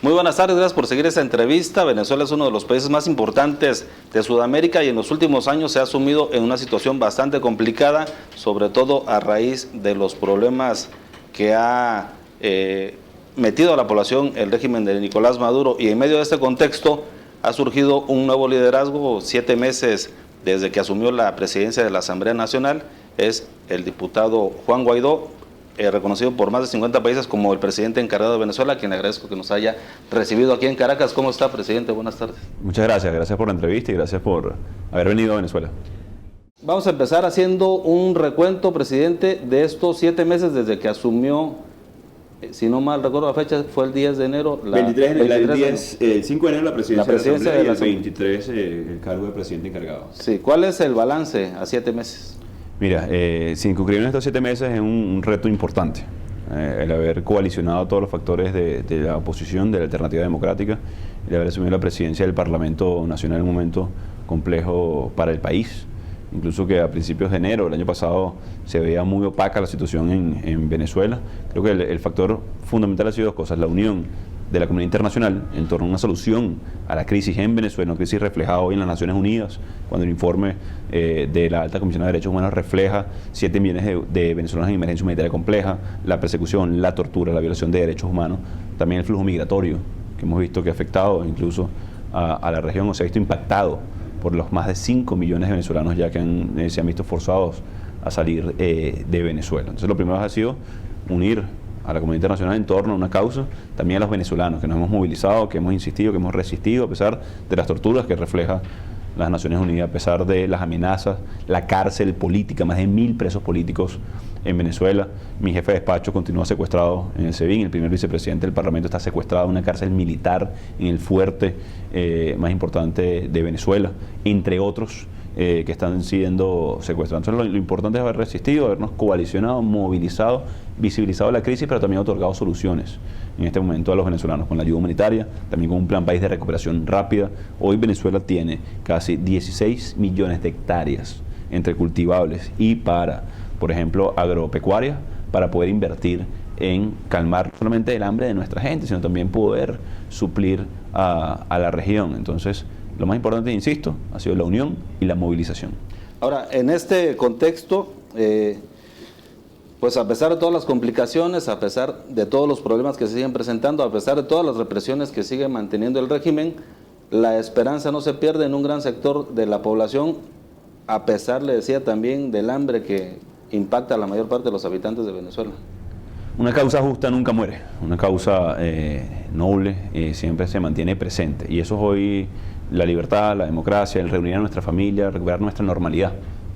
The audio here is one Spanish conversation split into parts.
Muy buenas tardes, gracias por seguir esta entrevista. Venezuela es uno de los países más importantes de Sudamérica y en los últimos años se ha sumido en una situación bastante complicada, sobre todo a raíz de los problemas que ha metido a la población el régimen de Nicolás Maduro. Y en medio de este contexto ha surgido un nuevo liderazgo, 7 meses desde que asumió la presidencia de la Asamblea Nacional. Es el diputado Juan Guaidó, reconocido por más de 50 países como el presidente encargado de Venezuela, a quien le agradezco que nos haya recibido aquí en Caracas. ¿Cómo está, presidente? Buenas tardes. Muchas gracias, gracias por la entrevista y gracias por haber venido a Venezuela. Vamos a empezar haciendo un recuento, presidente, de estos 7 meses desde que asumió, si no mal recuerdo la fecha, fue el 10 de enero. El 5 de enero la presidencia de la Asamblea y el 23 el cargo de presidente encargado. Sí, ¿cuál es el balance a 7 meses? Mira, sin concluir en estos 7 meses es un reto importante. El haber coalicionado todos los factores de la oposición, de la alternativa democrática, el haber asumido la presidencia del Parlamento Nacional en un momento complejo para el país. Incluso que a principios de enero del año pasado se veía muy opaca la situación en Venezuela. Creo que el factor fundamental ha sido 2 cosas: la unión de la comunidad internacional en torno a una solución a la crisis en Venezuela, una crisis reflejada hoy en las Naciones Unidas, cuando el informe de la Alta Comisionada de Derechos Humanos refleja 7 millones de venezolanos en emergencia humanitaria compleja, la persecución, la tortura, la violación de derechos humanos, también el flujo migratorio, que hemos visto que ha afectado incluso a la región, o se ha visto impactado por los más de 5 millones de venezolanos ya que se han visto forzados a salir de Venezuela. Entonces lo primero ha sido unir a la comunidad internacional en torno a una causa, también a los venezolanos, que nos hemos movilizado, que hemos insistido, que hemos resistido a pesar de las torturas que refleja las Naciones Unidas, a pesar de las amenazas, la cárcel política, más de 1000 presos políticos en Venezuela. Mi jefe de despacho continúa secuestrado en el SEBIN, el primer vicepresidente del Parlamento está secuestrado en una cárcel militar en el fuerte más importante de Venezuela, entre otros que están siendo secuestrados. Entonces lo importante es haber resistido, habernos coalicionado, movilizado, visibilizado la crisis, pero también otorgado soluciones en este momento a los venezolanos, con la ayuda humanitaria, también con un plan país de recuperación rápida. Hoy Venezuela tiene casi 16 millones de hectáreas entre cultivables y para, por ejemplo, agropecuaria, para poder invertir en calmar no solamente el hambre de nuestra gente, sino también poder suplir a la región. Entonces, lo más importante, insisto, ha sido la unión y la movilización. Ahora, en este contexto, pues a pesar de todas las complicaciones, a pesar de todos los problemas que se siguen presentando, a pesar de todas las represiones que sigue manteniendo el régimen, la esperanza no se pierde en un gran sector de la población, a pesar, le decía, también del hambre que impacta a la mayor parte de los habitantes de Venezuela. Una causa justa nunca muere, una causa noble siempre se mantiene presente, y eso es hoy la libertad, la democracia, el reunir a nuestra familia, recuperar nuestra normalidad.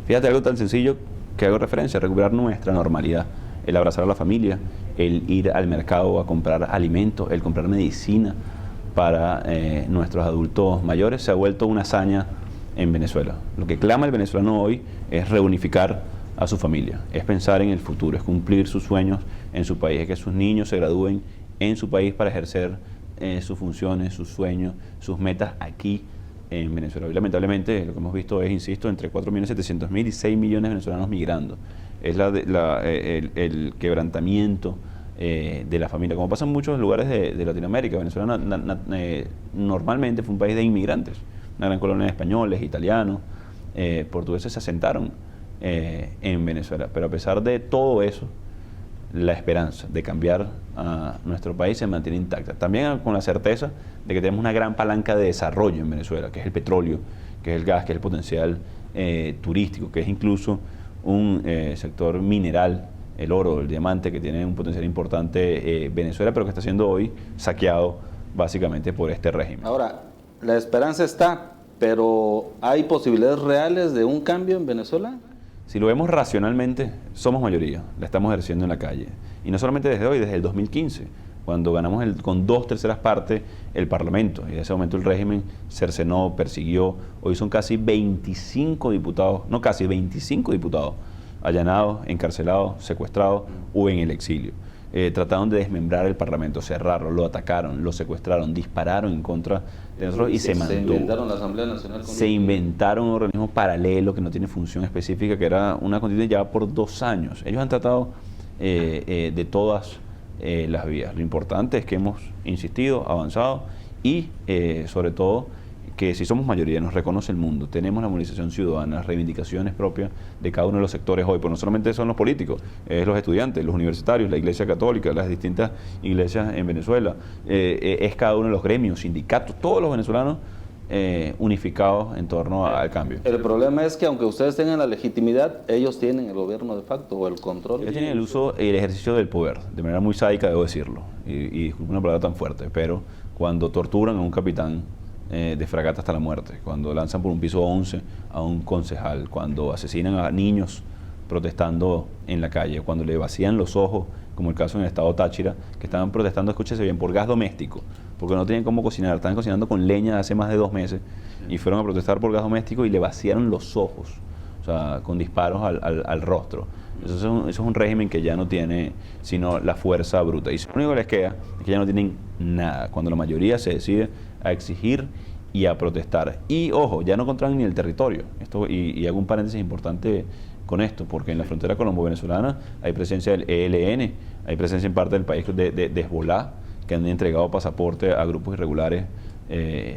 Fíjate, algo tan sencillo que hago referencia, recuperar nuestra normalidad, el abrazar a la familia, el ir al mercado a comprar alimentos, el comprar medicina para nuestros adultos mayores, se ha vuelto una hazaña en Venezuela. Lo que clama el venezolano hoy es reunificar a su familia, es pensar en el futuro, es cumplir sus sueños en su país, es que sus niños se gradúen en su país para ejercer sus funciones, sus sueños, sus metas aquí en Venezuela. Y lamentablemente lo que hemos visto es, insisto, entre 4.700.000 y 6 millones de venezolanos migrando. Es el quebrantamiento de la familia, como pasa en muchos lugares de Latinoamérica. Venezuela normalmente fue un país de inmigrantes, una gran colonia de españoles, italianos, portugueses se asentaron en Venezuela, pero a pesar de todo eso, la esperanza de cambiar a nuestro país se mantiene intacta. También con la certeza de que tenemos una gran palanca de desarrollo en Venezuela, que es el petróleo, que es el gas, que es el potencial turístico, que es incluso un sector mineral, el oro, el diamante, que tiene un potencial importante Venezuela, pero que está siendo hoy saqueado básicamente por este régimen. Ahora, la esperanza está, pero ¿hay posibilidades reales de un cambio en Venezuela? Si lo vemos racionalmente, somos mayoría, la estamos ejerciendo en la calle. Y no solamente desde hoy, desde el 2015, cuando ganamos con 2/3 partes el Parlamento. Y en ese momento el régimen cercenó, persiguió. Hoy son casi 25 diputados, no casi 25 diputados allanados, encarcelados, secuestrados o en el exilio. Trataron de desmembrar el Parlamento, cerrarlo, lo atacaron, lo secuestraron, dispararon en contra de nosotros y se mantuvo. Se inventaron la Asamblea Nacional. Se inventaron un organismo paralelo que no tiene función específica, que era una constitución ya por 2 años. Ellos han tratado de todas las vías. Lo importante es que hemos insistido, avanzado y sobre todo que si somos mayoría, nos reconoce el mundo, tenemos la movilización ciudadana, las reivindicaciones propias de cada uno de los sectores hoy, pues no solamente son los políticos, es los estudiantes, los universitarios, la Iglesia Católica, las distintas iglesias en Venezuela, es cada uno de los gremios, sindicatos, todos los venezolanos unificados en torno al cambio. El problema es que aunque ustedes tengan la legitimidad, ellos tienen el gobierno de facto o el control. Ellos tienen el uso y el ejercicio del poder, de manera muy sádica, debo decirlo, y disculpe una palabra tan fuerte, pero cuando torturan a un capitán de fragata hasta la muerte, cuando lanzan por un piso 11 a un concejal, cuando asesinan a niños protestando en la calle, cuando le vacían los ojos, como el caso en el estado Táchira, que estaban protestando, escúchese bien, por gas doméstico, porque no tenían cómo cocinar, estaban cocinando con leña hace más de 2 meses y fueron a protestar por gas doméstico y le vaciaron los ojos, o sea, con disparos al rostro. Eso es un régimen que ya no tiene sino la fuerza bruta. Y lo único que les queda es que ya no tienen nada, cuando la mayoría se decide a exigir y a protestar. Y ojo, ya no controlan ni el territorio. Y hago un paréntesis importante con esto, porque en la frontera colombo-venezolana hay presencia del ELN, hay presencia en parte del país de Hezbollah, que han entregado pasaporte a grupos irregulares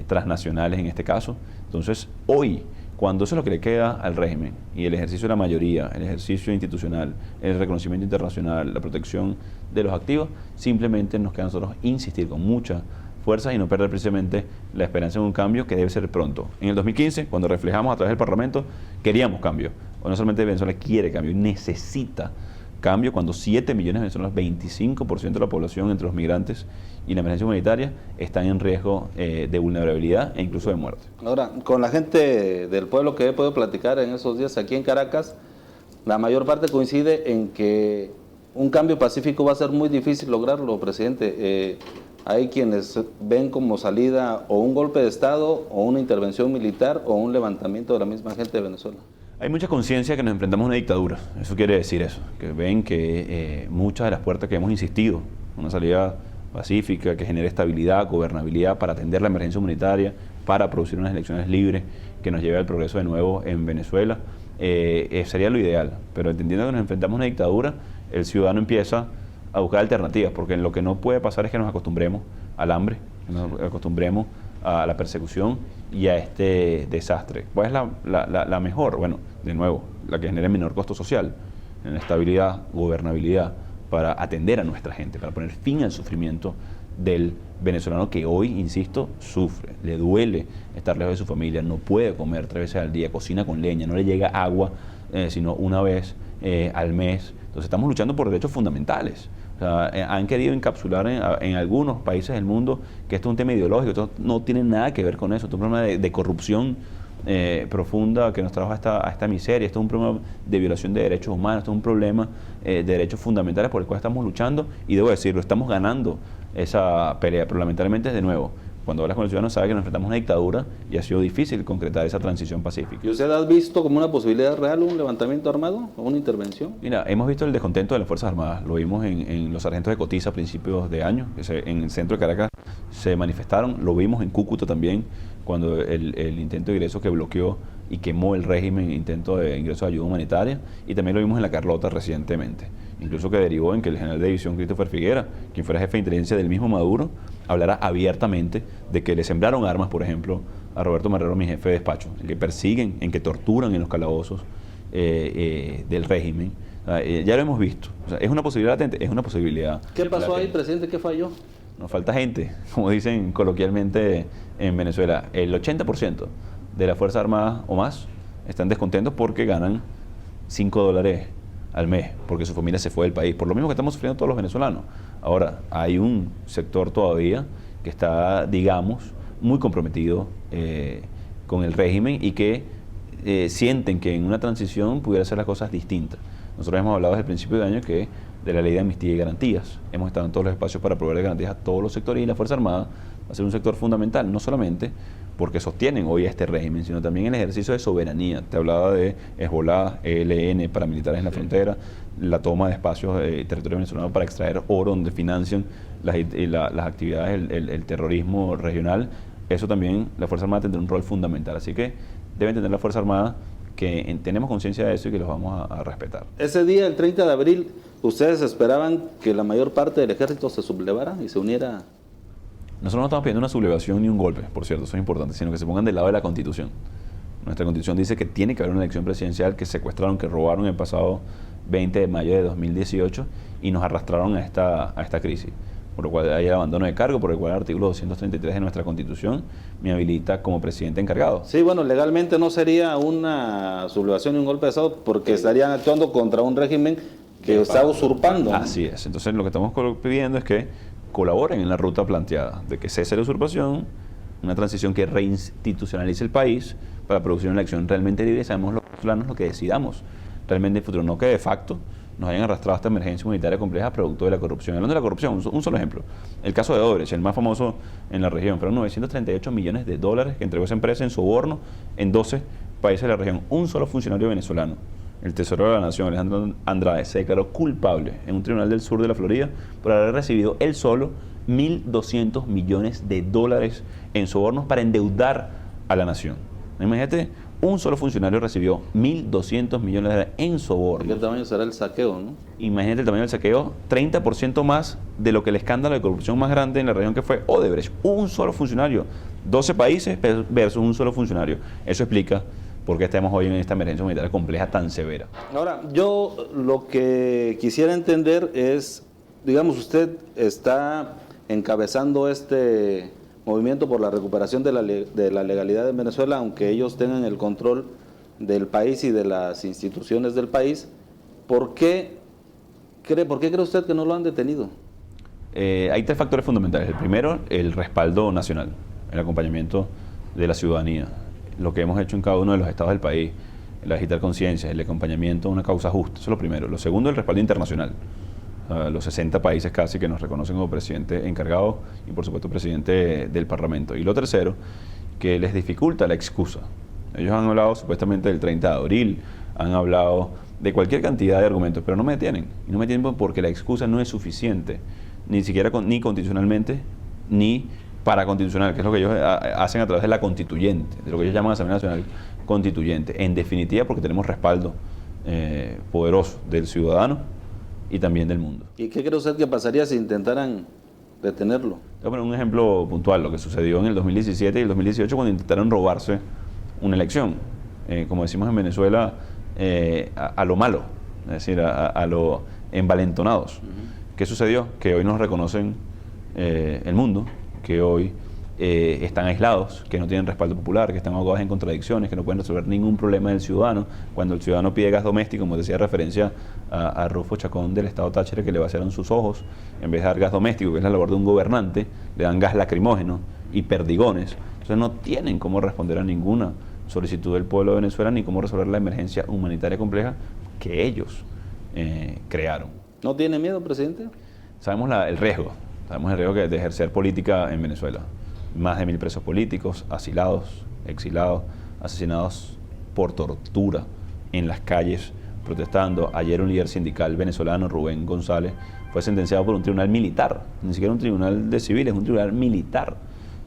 transnacionales en este caso. Entonces, hoy, cuando eso es lo que le queda al régimen, y el ejercicio de la mayoría, el ejercicio institucional, el reconocimiento internacional, la protección de los activos, simplemente nos queda a nosotros insistir con mucha fuerza y no perder precisamente la esperanza en un cambio que debe ser pronto. En el 2015, cuando reflejamos a través del Parlamento, queríamos cambio. O no solamente Venezuela quiere cambio, necesita cambio cuando 7 millones de venezolanos, 25% de la población entre los migrantes y la emergencia humanitaria, están en riesgo de vulnerabilidad e incluso de muerte. Ahora, con la gente del pueblo que he podido platicar en esos días aquí en Caracas, la mayor parte coincide en que un cambio pacífico va a ser muy difícil lograrlo, presidente. Hay quienes ven como salida o un golpe de Estado o una intervención militar o un levantamiento de la misma gente de Venezuela. Hay mucha conciencia que nos enfrentamos a una dictadura, eso quiere decir eso, que ven que muchas de las puertas que hemos insistido, una salida pacífica que genere estabilidad, gobernabilidad para atender la emergencia humanitaria, para producir unas elecciones libres que nos lleve al progreso de nuevo en Venezuela, sería lo ideal, pero entendiendo que nos enfrentamos a una dictadura, el ciudadano empieza a buscar alternativas, porque lo que no puede pasar es que nos acostumbremos al hambre, nos acostumbremos a la persecución y a este desastre. ¿Cuál es la mejor? Bueno, de nuevo, la que genere menor costo social, en estabilidad, gobernabilidad, para atender a nuestra gente, para poner fin al sufrimiento del venezolano que hoy, insisto, sufre, le duele estar lejos de su familia, no puede comer 3 veces al día, cocina con leña, no le llega agua sino una vez al mes. Entonces estamos luchando por derechos fundamentales. O sea, han querido encapsular en algunos países del mundo que esto es un tema ideológico, esto no tiene nada que ver con eso, esto es un problema de corrupción profunda que nos trajo a esta miseria, esto es un problema de violación de derechos humanos, esto es un problema de derechos fundamentales por el cual estamos luchando y debo decirlo, estamos ganando esa pelea, pero lamentablemente de nuevo, cuando hablas con el ciudadano sabe que nos enfrentamos a una dictadura y ha sido difícil concretar esa transición pacífica. ¿Y usted ha visto como una posibilidad real un levantamiento armado o una intervención? Mira, hemos visto el descontento de las Fuerzas Armadas, lo vimos en los sargentos de Cotiza a principios de año, en el centro de Caracas se manifestaron, lo vimos en Cúcuta también, cuando el intento de ingreso que bloqueó y quemó el régimen, intento de ingreso de ayuda humanitaria, y también lo vimos en La Carlota recientemente, incluso que derivó en que el general de división Christopher Figuera, quien fuera jefe de inteligencia del mismo Maduro, hablara abiertamente de que le sembraron armas, por ejemplo, a Roberto Marrero, mi jefe de despacho, en que persiguen, en que torturan en los calabozos del régimen. Ya lo hemos visto. O sea, ¿es una posibilidad latente? Es una posibilidad. ¿Qué pasó ahí, presidente? ¿Qué falló? Nos falta gente, como dicen coloquialmente en Venezuela. El 80% de las Fuerzas Armadas o más están descontentos porque ganan $5 al mes, porque su familia se fue del país, por lo mismo que estamos sufriendo todos los venezolanos. Ahora, hay un sector todavía que está, digamos, muy comprometido con el régimen y que sienten que en una transición pudiera ser las cosas distintas. Nosotros hemos hablado desde el principio de año que de la ley de amnistía y garantías. Hemos estado en todos los espacios para proveer garantías a todos los sectores y la Fuerza Armada va a ser un sector fundamental, no solamente porque sostienen hoy este régimen, sino también en el ejercicio de soberanía. Te hablaba de Hezbollah, ELN, paramilitares en la frontera, la toma de espacios de territorio venezolano para extraer oro donde financian las actividades, el terrorismo regional. Eso también la Fuerza Armada tendrá un rol fundamental. Así que deben tener la Fuerza Armada que tenemos conciencia de eso y que los vamos a respetar. Ese día, el 30 de abril, ¿ustedes esperaban que la mayor parte del ejército se sublevara y se uniera? Nosotros no estamos pidiendo una sublevación ni un golpe, por cierto, eso es importante, sino que se pongan del lado de la Constitución. Nuestra Constitución dice que tiene que haber una elección presidencial, que secuestraron, que robaron el pasado 20 de mayo de 2018 y nos arrastraron a esta crisis. Por lo cual hay el abandono de cargo, por el cual el artículo 233 de nuestra Constitución me habilita como presidente encargado. Sí, bueno, legalmente no sería una sublevación ni un golpe de Estado porque estarían actuando contra un régimen que está usurpando, ¿no? Así es. Entonces lo que estamos pidiendo es que colaboren en la ruta planteada, de que cese la usurpación, una transición que reinstitucionalice el país para producir una elección realmente libre y sabemos los planos, lo que decidamos realmente en el futuro, no que de facto nos hayan arrastrado a esta emergencia humanitaria compleja producto de la corrupción. Hablando de la corrupción, un solo ejemplo. El caso de Odebrecht, el más famoso en la región, fueron 938 millones de dólares que entregó esa empresa en soborno en 12 países de la región. Un solo funcionario venezolano, el tesorero de la nación, Alejandro Andrade, se declaró culpable en un tribunal del sur de la Florida por haber recibido él solo 1.200 millones de dólares en sobornos para endeudar a la nación. Imagínate, un solo funcionario recibió 1.200 millones de dólares en sobornos. ¿Qué tamaño será el saqueo, no? Imagínate el tamaño del saqueo, 30% más de lo que el escándalo de corrupción más grande en la región que fue Odebrecht. Un solo funcionario, 12 países versus un solo funcionario. Eso explica por qué estamos hoy en esta emergencia humanitaria compleja tan severa. Ahora, yo lo que quisiera entender es, digamos, usted está encabezando este movimiento por la recuperación de la legalidad en Venezuela, aunque ellos tengan el control del país y de las instituciones del país. ¿Por qué cree usted que no lo han detenido? Hay tres factores fundamentales. El primero, el respaldo nacional, el acompañamiento de la ciudadanía. Lo que hemos hecho en cada uno de los estados del país, el agitar conciencias, el acompañamiento a una causa justa. Eso es lo primero. Lo segundo, el respaldo internacional. Los 60 países casi que nos reconocen como presidente encargado y por supuesto presidente del Parlamento. Y lo tercero, que les dificulta la excusa. Ellos han hablado supuestamente del 30 de abril, han hablado de cualquier cantidad de argumentos, pero no me detienen. Y no me detienen porque la excusa no es suficiente, ni siquiera ni constitucionalmente, ni paraconstitucional, que es lo que ellos hacen a través de la constituyente, de lo que ellos llaman Asamblea Nacional Constituyente. En definitiva, porque tenemos respaldo poderoso del ciudadano y también del mundo. ¿Y qué cree usted que pasaría si intentaran detenerlo? Voy a poner un ejemplo puntual, lo que sucedió en el 2017 y el 2018 cuando intentaron robarse una elección. Como decimos en Venezuela, a lo malo, es decir, a lo envalentonados. ¿Qué sucedió? Que hoy nos reconocen el mundo, que hoy están aislados, que no tienen respaldo popular, que están ahogados en contradicciones, que no pueden resolver ningún problema del ciudadano. Cuando el ciudadano pide gas doméstico, como decía referencia a Rufo Chacón del Estado Táchira, que le vaciaron sus ojos, en vez de dar gas doméstico, que es la labor de un gobernante, le dan gas lacrimógeno y perdigones. Entonces no tienen cómo responder a ninguna solicitud del pueblo de Venezuela, ni cómo resolver la emergencia humanitaria compleja que ellos crearon. ¿No tiene miedo, presidente? Sabemos el riesgo de ejercer política en Venezuela. Más de 1.000 presos políticos, asilados, exilados, asesinados por tortura en las calles protestando. Ayer un líder sindical venezolano, Rubén González, fue sentenciado por un tribunal militar, ni siquiera un tribunal de civiles, un tribunal militar.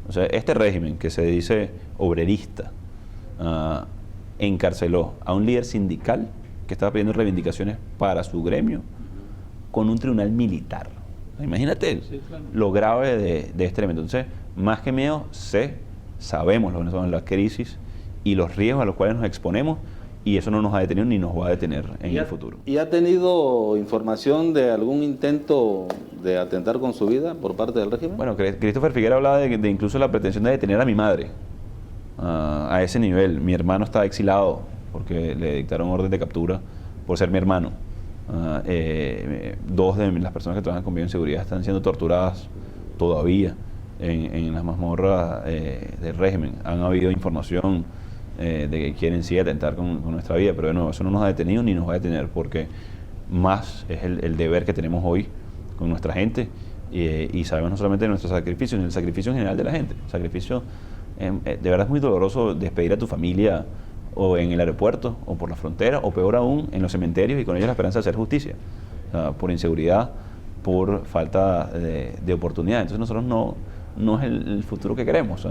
O sea, este régimen que se dice obrerista encarceló a un líder sindical que estaba pidiendo reivindicaciones para su gremio con un tribunal militar. Imagínate lo grave de este elemento. Entonces, más que miedo, sabemos los venezolanos la crisis y los riesgos a los cuales nos exponemos, y eso no nos ha detenido ni nos va a detener en el futuro. ¿Y ha tenido información de algún intento de atentar con su vida por parte del régimen? Bueno, Christopher Figuera hablaba de incluso la pretensión de detener a mi madre a ese nivel. Mi hermano está exilado porque le dictaron orden de captura por ser mi hermano. Dos de las personas que trabajan conmigo en seguridad están siendo torturadas todavía en las mazmorras del régimen. Han habido información de que quieren sí atentar con nuestra vida, pero no, eso no nos ha detenido ni nos va a detener, porque más es el deber que tenemos hoy con nuestra gente, y sabemos no solamente de nuestro sacrificio, sino el sacrificio en general de la gente. El sacrificio, de verdad es muy doloroso despedir a tu familia o en el aeropuerto, o por la frontera, o peor aún, en los cementerios, y con ellos la esperanza de hacer justicia, por inseguridad, por falta de oportunidad. Entonces nosotros no es el futuro que queremos.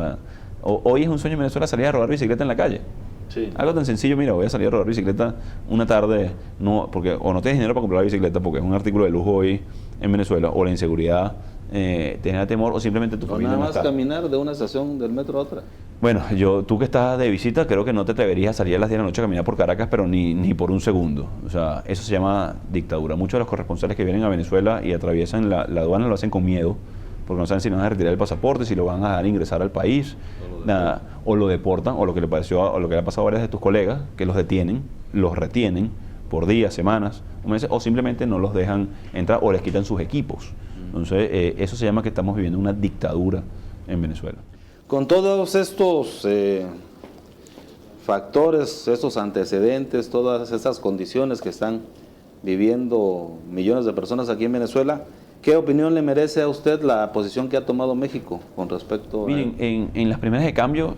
Hoy es un sueño en Venezuela salir a robar bicicleta en la calle. Sí. Algo tan sencillo, mira, voy a salir a rodar bicicleta una tarde, no, porque o no tienes dinero para comprar la bicicleta porque es un artículo de lujo hoy en Venezuela, o la inseguridad te genera temor, o simplemente tu O familia nada no más está. caminar de una estación del metro a otra. Bueno, tú que estás de visita, creo que no te atreverías a salir a las 10 de la noche a caminar por Caracas, pero ni por un segundo. O sea, eso se llama dictadura. Muchos de los corresponsales que vienen a Venezuela y atraviesan la aduana lo hacen con miedo, porque no saben si no van a retirar el pasaporte, si lo van a dejar ingresar al país, o lo deportan, o lo que le ha pasado a varios de tus colegas, que los detienen, los retienen por días, semanas, o meses, o simplemente no los dejan entrar o les quitan sus equipos. Entonces, eso se llama que estamos viviendo una dictadura en Venezuela. Con todos estos factores, estos antecedentes, todas estas condiciones que están viviendo millones de personas aquí en Venezuela, ¿qué opinión le merece a usted la posición que ha tomado México con respecto a... Miren, en las primeras de cambio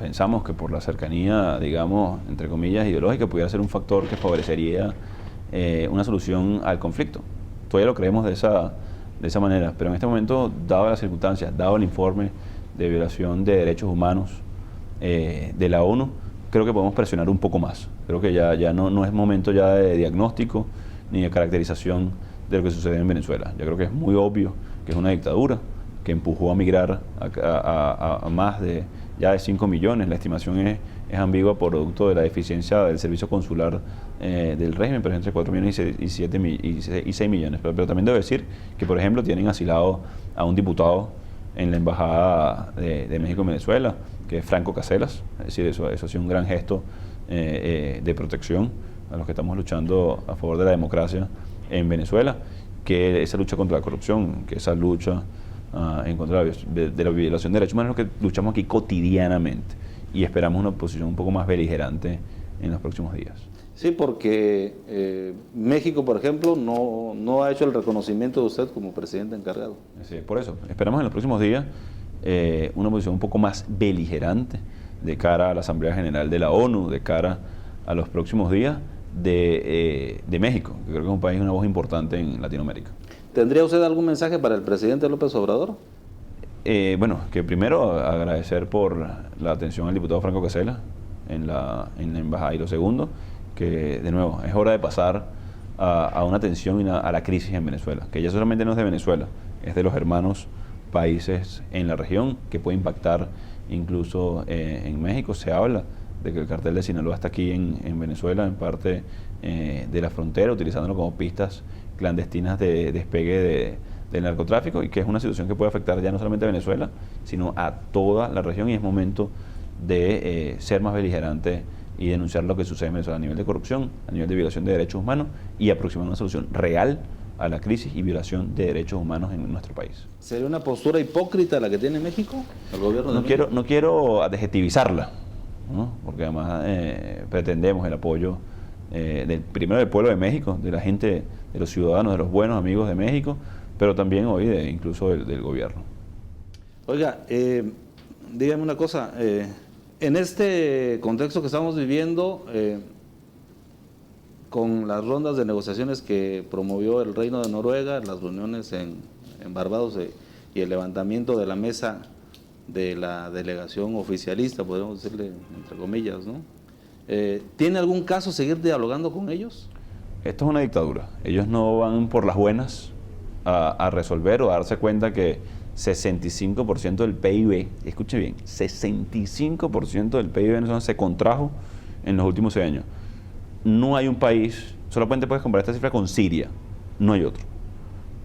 pensamos que por la cercanía, digamos, entre comillas, ideológica, pudiera ser un factor que favorecería una solución al conflicto. Todavía lo creemos de esa manera, pero en este momento, dadas las circunstancias, dado el informe de violación de derechos humanos de la ONU, creo que podemos presionar un poco más. Creo que ya no es momento ya de diagnóstico ni de caracterización de lo que sucede en Venezuela. Yo creo que es muy obvio que es una dictadura que empujó a migrar a más de 5 millones. La estimación es ambigua producto de la deficiencia del servicio consular del régimen, pero es entre 4 millones y 6 millones. Pero también debo decir que, por ejemplo, tienen asilado a un diputado en la Embajada de México en Venezuela, que es Franco Caselas. Es decir, eso ha sido un gran gesto de protección a los que estamos luchando a favor de la democracia en Venezuela, que esa lucha contra la corrupción, que esa lucha en contra de la violación de derechos humanos, es lo que luchamos aquí cotidianamente, y esperamos una posición un poco más beligerante en los próximos días. Sí, porque México, por ejemplo, no ha hecho el reconocimiento de usted como presidente encargado. Sí, por eso, esperamos en los próximos días una posición un poco más beligerante de cara a la Asamblea General de la ONU, de cara a los próximos días de México, que creo que es un país, una voz importante en Latinoamérica. ¿Tendría usted algún mensaje para el presidente López Obrador? Bueno, que primero agradecer por la atención al diputado Franco Caselas en la embajada, y lo segundo, que de nuevo es hora de pasar a una atención a la crisis en Venezuela, que ya solamente no es de Venezuela, es de los hermanos países en la región, que puede impactar incluso en México. Se habla de que el cartel de Sinaloa está aquí en Venezuela, en parte de la frontera, utilizándolo como pistas clandestinas de despegue del narcotráfico, y que es una situación que puede afectar ya no solamente a Venezuela, sino a toda la región, y es momento de ser más beligerante y denunciar lo que sucede en Venezuela a nivel de corrupción, a nivel de violación de derechos humanos, y aproximar una solución real a la crisis y violación de derechos humanos en nuestro país. ¿Sería una postura hipócrita la que tiene México, el gobierno de México? No quiero adjetivizarla, ¿no? Porque además pretendemos el apoyo primero del pueblo de México, de la gente, de los ciudadanos, de los buenos amigos de México, pero también hoy incluso del gobierno. Oiga, dígame una cosa, en este contexto que estamos viviendo, con las rondas de negociaciones que promovió el Reino de Noruega, las reuniones en Barbados y el levantamiento de la mesa de la delegación oficialista, podemos decirle entre comillas, ¿no? ¿Tiene algún caso seguir dialogando con ellos? Esto es una dictadura. Ellos no van por las buenas a resolver o a darse cuenta que 65% del PIB, escuche bien, 65% del PIB venezolano se contrajo en los últimos 6 años. No hay un país, solamente puedes comparar esta cifra con Siria, no hay otro.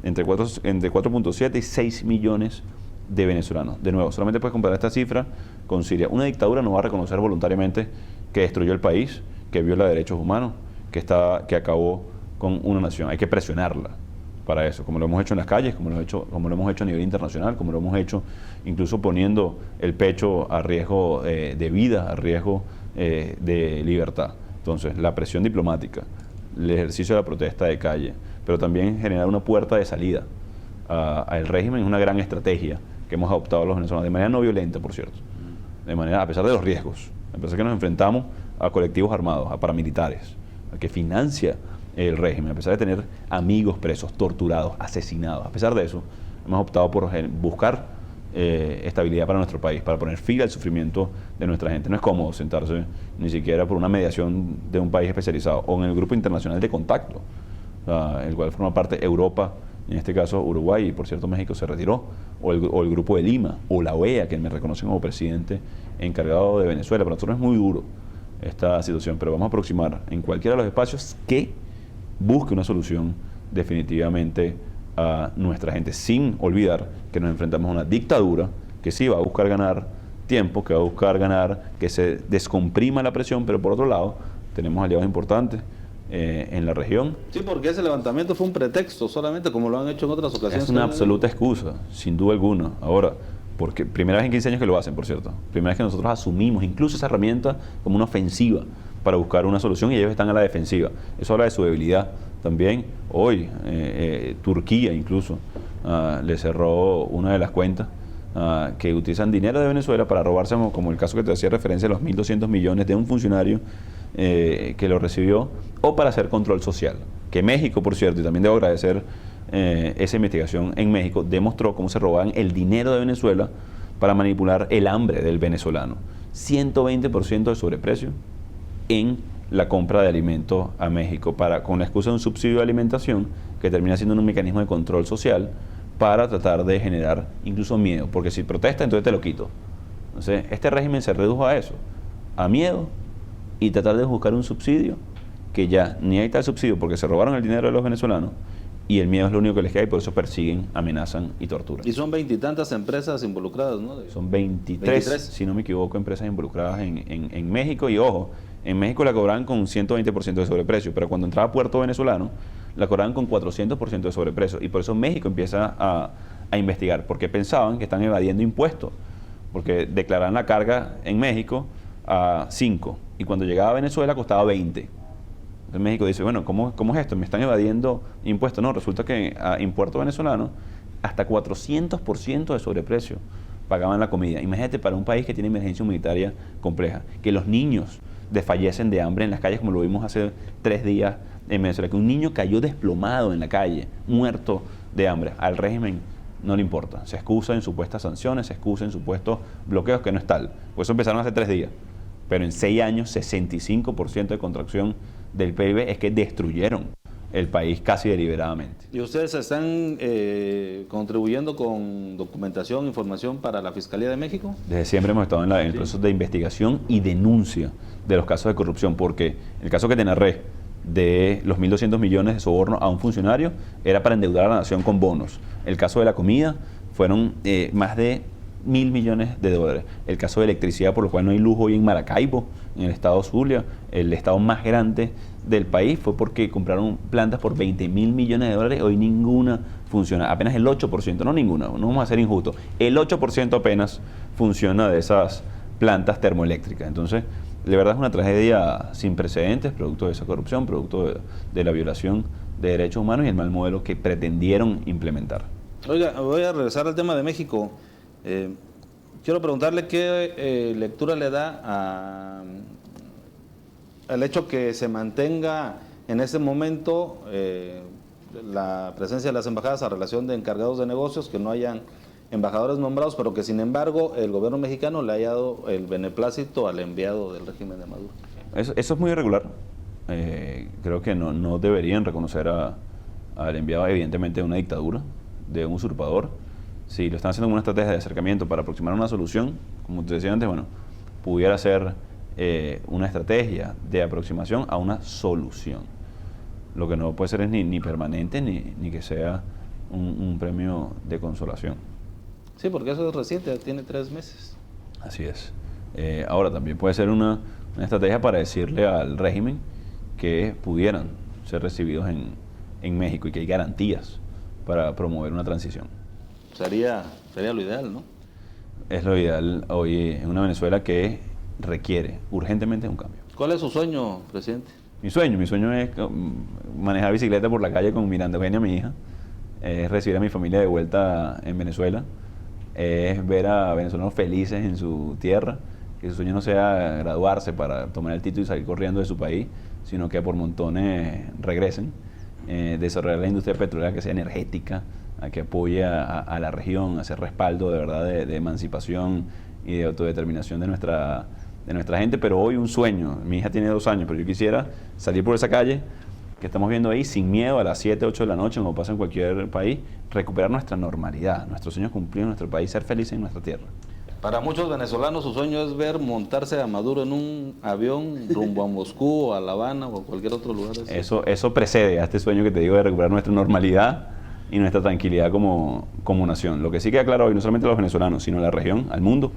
Entre 4.7 y 6 millones de venezolanos. De nuevo, solamente puedes comparar esta cifra con Siria. Una dictadura no va a reconocer voluntariamente que destruyó el país, que viola derechos humanos, que acabó con una nación. Hay que presionarla para eso, como lo hemos hecho en las calles, como lo hemos hecho a nivel internacional, como lo hemos hecho incluso poniendo el pecho a riesgo de vida, a riesgo de libertad. Entonces, la presión diplomática, el ejercicio de la protesta de calle, pero también generar una puerta de salida al régimen es una gran estrategia que hemos adoptado los venezolanos, de manera no violenta, por cierto, a pesar de los riesgos, a pesar de que nos enfrentamos a colectivos armados, a paramilitares, a que financia el régimen, a pesar de tener amigos presos, torturados, asesinados. A pesar de eso, hemos optado por buscar estabilidad para nuestro país, para poner fin al sufrimiento de nuestra gente. No es cómodo sentarse ni siquiera por una mediación de un país especializado o en el grupo internacional de contacto, el cual forma parte Europa, en este caso Uruguay, y por cierto México se retiró, o el grupo de Lima, o la OEA, que me reconocen como presidente encargado de Venezuela. Para nosotros es muy duro esta situación, pero vamos a aproximar en cualquiera de los espacios que busque una solución definitivamente a nuestra gente, sin olvidar que nos enfrentamos a una dictadura que sí va a buscar ganar tiempo, que va a buscar ganar que se descomprima la presión, pero por otro lado tenemos aliados importantes en la región. Sí, porque ese levantamiento fue un pretexto solamente, como lo han hecho en otras ocasiones. Es una absoluta excusa, sin duda alguna. Ahora, porque primera vez en 15 años que lo hacen, por cierto. Primera vez que nosotros asumimos incluso esa herramienta como una ofensiva para buscar una solución y ellos están a la defensiva. Eso habla de su debilidad también. Hoy, Turquía incluso le cerró una de las cuentas que utilizan dinero de Venezuela para robarse, como el caso que te hacía referencia, los 1.200 millones de un funcionario que lo recibió, o para hacer control social. Que México, por cierto, y también debo agradecer esa investigación en México, demostró cómo se robaban el dinero de Venezuela para manipular el hambre del venezolano. 120% de sobreprecio en la compra de alimentos a México, con la excusa de un subsidio de alimentación que termina siendo un mecanismo de control social para tratar de generar incluso miedo, porque si protesta entonces te lo quito. Entonces este régimen se redujo a eso, a miedo y tratar de buscar un subsidio que ya ni hay tal subsidio porque se robaron el dinero de los venezolanos y el miedo es lo único que les queda y por eso persiguen, amenazan y torturan. Y son 20 y tantas empresas involucradas, ¿no? Son 23, si no me equivoco, empresas involucradas en México. Y ojo, en México la cobraban con 120% de sobreprecio, pero cuando entraba a Puerto Venezolano la cobraban con 400% de sobreprecio. Y por eso México empieza a investigar, porque pensaban que están evadiendo impuestos, porque declaraban la carga en México a 5 y cuando llegaba a Venezuela costaba 20. Entonces México dice, bueno, ¿cómo es esto? ¿Me están evadiendo impuestos? No, resulta que en Puerto Venezolano hasta 400% de sobreprecio pagaban la comida. Imagínate para un país que tiene emergencia humanitaria compleja, que los niños desfallecen de hambre en las calles, como lo vimos hace 3 días en Venezuela, que un niño cayó desplomado en la calle, muerto de hambre. Al régimen no le importa. Se excusa en supuestas sanciones, se excusa en supuestos bloqueos, que no es tal. Por eso empezaron hace 3 días. Pero en 6 años, 65% de contracción del PIB es que destruyeron el país casi deliberadamente. ¿Y ustedes están contribuyendo con documentación, información para la Fiscalía de México? Desde siempre hemos estado en el proceso de investigación y denuncia de los casos de corrupción, porque el caso que te narré de los 1.200 millones de soborno a un funcionario era para endeudar a la nación con bonos. El caso de la comida fueron más de 1.000 millones de dólares. El caso de electricidad, por lo cual no hay luz hoy en Maracaibo, en el estado Zulia, el estado más grande del país, fue porque compraron plantas por 20.000 millones de dólares. Hoy ninguna funciona, apenas el 8%, no ninguna, no vamos a ser injustos, el 8% apenas funciona de esas plantas termoeléctricas. Entonces, de verdad es una tragedia sin precedentes, producto de esa corrupción, producto de la violación de derechos humanos y el mal modelo que pretendieron implementar. Oiga, voy a regresar al tema de México. Quiero preguntarle qué lectura le da al hecho que se mantenga en este momento la presencia de las embajadas a relación de encargados de negocios, que no hayan embajadores nombrados, pero que sin embargo el gobierno mexicano le haya dado el beneplácito al enviado del régimen de Maduro. Eso es muy irregular. Creo que no deberían reconocer al enviado, evidentemente, de una dictadura, de un usurpador. Si lo están haciendo como una estrategia de acercamiento para aproximar una solución, como te decía antes, bueno, pudiera ser una estrategia de aproximación a una solución. Lo que no puede ser es ni permanente ni que sea un premio de consolación. Sí, porque eso es reciente, tiene 3 meses. Así es. Ahora también puede ser una estrategia para decirle al régimen que pudieran ser recibidos en México y que hay garantías para promover una transición. Sería lo ideal, ¿no? Es lo ideal hoy en una Venezuela que requiere urgentemente un cambio. ¿Cuál es su sueño, presidente? Mi sueño es manejar bicicleta por la calle con Miranda Eugenia, mi hija, es recibir a mi familia de vuelta en Venezuela, es ver a venezolanos felices en su tierra, que su sueño no sea graduarse para tomar el título y salir corriendo de su país, sino que por montones regresen, desarrollar la industria petrolera que sea energética, a que apoye a la región, a ese respaldo de verdad de emancipación y de autodeterminación de nuestra gente. Pero hoy un sueño, mi hija tiene 2 años, pero yo quisiera salir por esa calle que estamos viendo ahí sin miedo a las 7, 8 de la noche, como pasa en cualquier país, recuperar nuestra normalidad, nuestros sueños cumplidos en nuestro país, ser felices en nuestra tierra. Para muchos venezolanos su sueño es ver montarse a Maduro en un avión rumbo a Moscú, o a La Habana o a cualquier otro lugar. Eso precede a este sueño que te digo de recuperar nuestra normalidad y nuestra tranquilidad como nación. Lo que sí queda claro hoy, no solamente a los venezolanos, sino a la región, al mundo.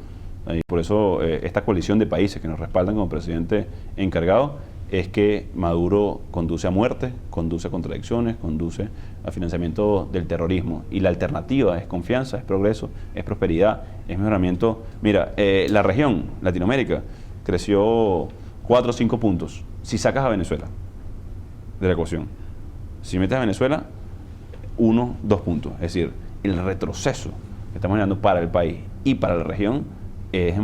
Y por eso esta coalición de países que nos respaldan como presidente encargado es que Maduro conduce a muerte, conduce a contradicciones, conduce al financiamiento del terrorismo. Y la alternativa es confianza, es progreso, es prosperidad, es mejoramiento. Mira, la región, Latinoamérica, creció 4 o 5 puntos si sacas a Venezuela de la ecuación. Si metes a Venezuela, 1, 2 puntos. Es decir, el retroceso que estamos generando para el país y para la región es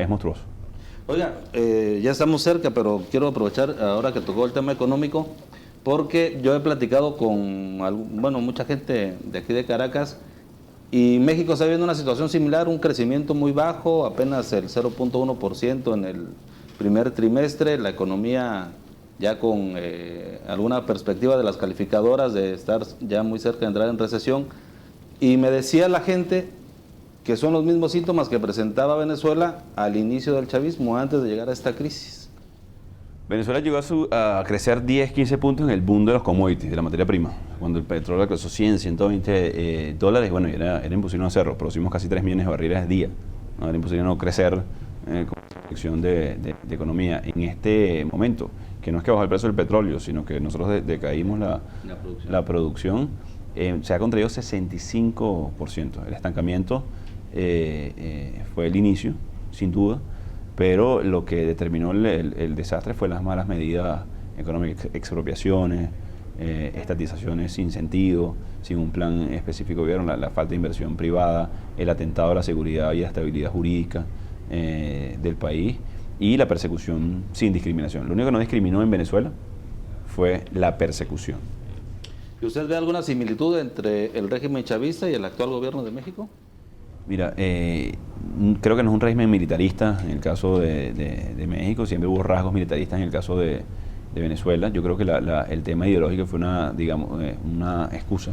monstruoso. Oiga, ya estamos cerca, pero quiero aprovechar ahora que tocó el tema económico, porque yo he platicado con mucha gente de aquí de Caracas, y México está viviendo una situación similar, un crecimiento muy bajo, apenas el 0.1% en el primer trimestre, la economía ya con alguna perspectiva de las calificadoras de estar ya muy cerca de entrar en recesión, y me decía la gente que son los mismos síntomas que presentaba Venezuela al inicio del chavismo, antes de llegar a esta crisis. Venezuela llegó a crecer 10, 15 puntos en el boom de los commodities, de la materia prima. Cuando el petróleo creció 100, 120 dólares, bueno, era imposible no hacerlo. Producimos casi 3 millones de barriles al día. ¿No? Era imposible no crecer con dirección de economía. En este momento, que no es que bajó el precio del petróleo, sino que nosotros decaímos la producción, se ha contraído 65%. El estancamiento fue el inicio, sin duda, pero lo que determinó el desastre fue las malas medidas económicas, expropiaciones, estatizaciones sin sentido, sin un plan específico de gobierno, la falta de inversión privada, el atentado a la seguridad y la estabilidad jurídica del país y la persecución sin discriminación. Lo único que no discriminó en Venezuela fue la persecución. ¿Y usted ve alguna similitud entre el régimen chavista y el actual gobierno de México? Mira, creo que no es un régimen militarista en el caso de México, siempre hubo rasgos militaristas en el caso de Venezuela. Yo creo que el tema ideológico fue una excusa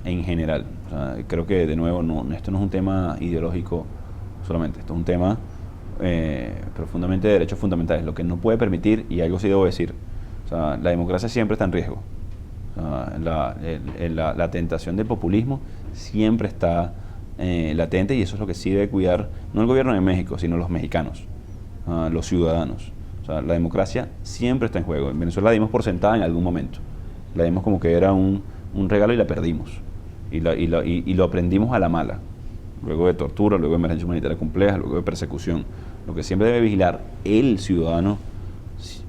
en general. O sea, creo que, de nuevo, esto no es un tema ideológico solamente, esto es un tema profundamente de derechos fundamentales. Lo que no puede permitir, y algo sí debo decir, o sea, la democracia siempre está en riesgo. O sea, la tentación del populismo siempre está latente, y eso es lo que sí debe cuidar no el gobierno de México, sino los mexicanos, los ciudadanos. O sea, la democracia siempre está en juego. En Venezuela la dimos por sentada en algún momento, la dimos como que era un regalo y la perdimos, y lo aprendimos a la mala, luego de tortura, luego de emergencia humanitaria compleja, luego de persecución. Lo que siempre debe vigilar el ciudadano,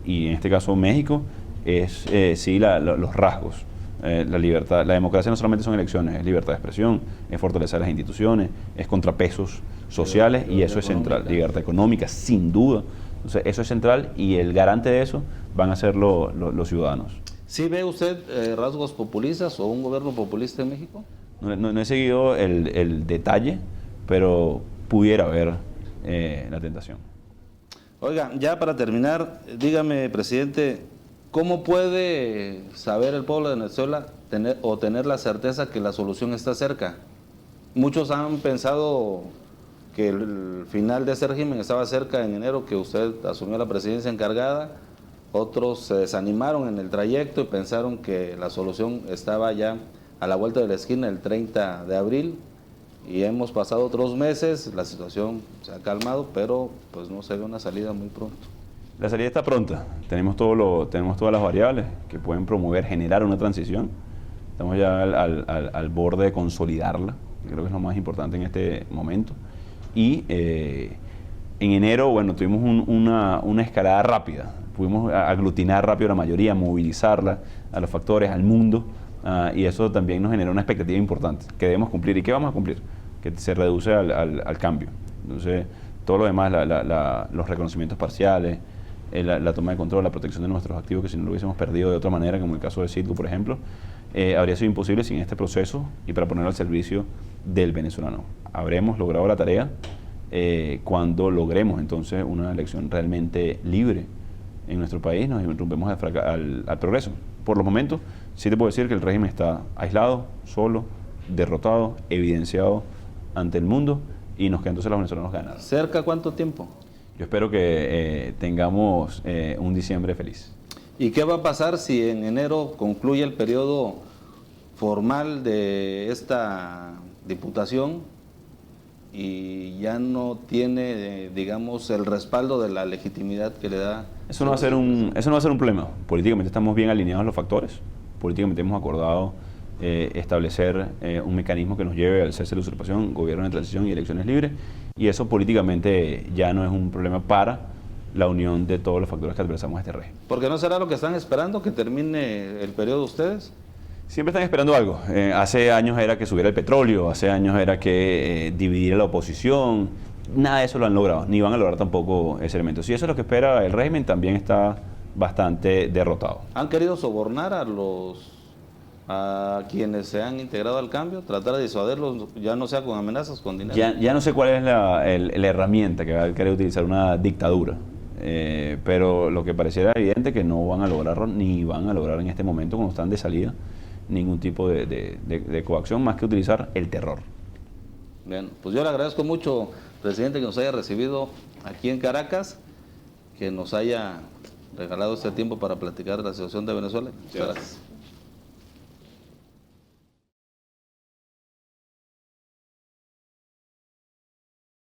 y en este caso México, es los rasgos. La libertad, la democracia no solamente son elecciones, es libertad de expresión, es fortalecer las instituciones, es contrapesos sociales, y eso es central. Libertad económica, sin duda. Entonces, eso es central, y el garante de eso van a ser los ciudadanos. ¿Sí ve usted rasgos populistas o un gobierno populista en México? No he seguido el detalle, pero pudiera haber la tentación. Oiga, ya para terminar, dígame, presidente, ¿cómo puede saber el pueblo de Venezuela tener la certeza que la solución está cerca? Muchos han pensado que el final de ese régimen estaba cerca en enero, que usted asumió la presidencia encargada. Otros se desanimaron en el trayecto y pensaron que la solución estaba ya a la vuelta de la esquina el 30 de abril. Y hemos pasado otros meses, la situación se ha calmado, pero pues no se ve una salida muy pronto. La salida está pronta. Tenemos todas las variables que pueden promover, generar una transición. Estamos ya al borde de consolidarla, que creo que es lo más importante en este momento. Y en enero, bueno, tuvimos una escalada rápida. Pudimos aglutinar rápido a la mayoría, movilizarla a los factores, al mundo. Y eso también nos genera una expectativa importante que debemos cumplir. ¿Y qué vamos a cumplir? Que se reduce al cambio. Entonces, todo lo demás, los reconocimientos parciales, la toma de control, la protección de nuestros activos, que si no lo hubiésemos perdido de otra manera, como el caso de Citgo, por ejemplo, habría sido imposible sin este proceso y para ponerlo al servicio del venezolano. Habremos logrado la tarea cuando logremos entonces una elección realmente libre en nuestro país, nos rompemos al progreso. Por los momentos, sí te puedo decir que el régimen está aislado, solo, derrotado, evidenciado ante el mundo y nos queda entonces los venezolanos ganar. ¿Cerca cuánto tiempo? Yo espero que tengamos un diciembre feliz. ¿Y qué va a pasar si en enero concluye el periodo formal de esta diputación y ya no tiene, digamos, el respaldo de la legitimidad que le da? Eso no va a ser un problema. Políticamente estamos bien alineados los factores. Políticamente hemos acordado establecer un mecanismo que nos lleve al cese de la usurpación, gobierno de transición y elecciones libres. Y eso políticamente ya no es un problema para la unión de todos los factores que atravesamos este régimen. ¿Por qué no será lo que están esperando, que termine el periodo de ustedes? Siempre están esperando algo. Hace años era que subiera el petróleo, hace años era que dividiera la oposición. Nada de eso lo han logrado, ni van a lograr tampoco ese elemento. Si eso es lo que espera el régimen, también está bastante derrotado. ¿Han querido sobornar a quienes se han integrado al cambio, tratar de disuadirlos, ya no sea con amenazas, con dinero? Ya no sé cuál es la herramienta que va a querer utilizar una dictadura, pero lo que pareciera evidente es que no van a lograrlo, ni van a lograr en este momento, cuando están de salida, ningún tipo de coacción más que utilizar el terror. Bien, pues yo le agradezco mucho, presidente, que nos haya recibido aquí en Caracas, que nos haya regalado este tiempo para platicar de la situación de Venezuela. Muchas gracias.